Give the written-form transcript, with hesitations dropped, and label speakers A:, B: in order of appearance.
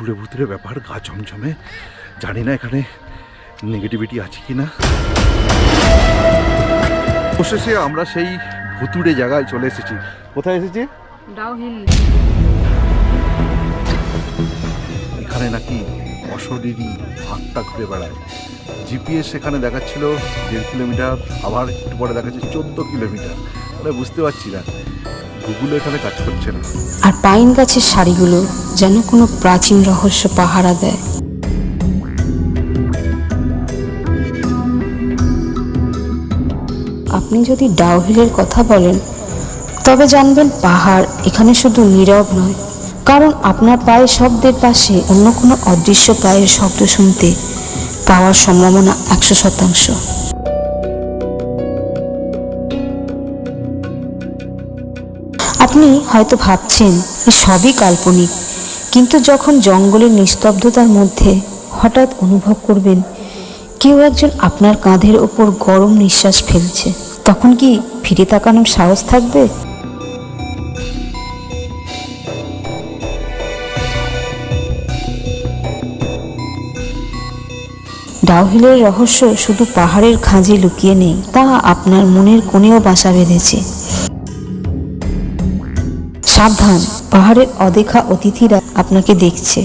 A: ভুতুরে ভুতুরে ব্যাপার, গা ঝমঝমে। জানি না এখানে নেগেটিভিটি আছে কি না। অবশেষে আমরা সেই ভুতুড়ে জায়গায় চলে এসেছি। কোথায় এসেছি?
B: ডাউ হিল।
A: এখানে নাকি অশরীরী আত্মা ঘুরে বেড়ায়। জিপিএস এখানে দেখাচ্ছিল 1.5 কিলোমিটার, আবার একটু পরে দেখাচ্ছে 14 কিলোমিটার। মানে বুঝতে পারছি না, গুগল এখানে কাজ করছে না।
C: আর পাইন গাছের সারিগুলো যেন কোনো প্রাচীন রহস্য পাহারা দেয়। আপনি যদি ডাউ হিলের কথা বলেন তবে জানবেন পাহাড় এখানে শুধু নীরব নয়, কারণ আপনার পায়ের শব্দের পাশে অন্য কোনো অদৃশ্য পায়ের শব্দ শুনতে পাওয়ার সম্ভাবনা 100%। আপনি হয়তো ভাবছেন এ সবই কাল্পনিক, কিন্তু যখন জঙ্গলের নিস্তব্ধতার মধ্যে হঠাৎ অনুভব করবেন কেউ একজন আপনার কাঁধের ওপর গরম নিঃশ্বাস ফেলছে, তখন কি ফিরে তাকানোর সাহস থাকবে? ডাউ হিলের রহস্য শুধু পাহাড়ের খাঁজে লুকিয়ে নেই, তা আপনার মনের কোণেও বাসা বেঁধেছে। সাবধান, পাহাড়ের অদেখা অতিথিরা আপনাকে দেখছে।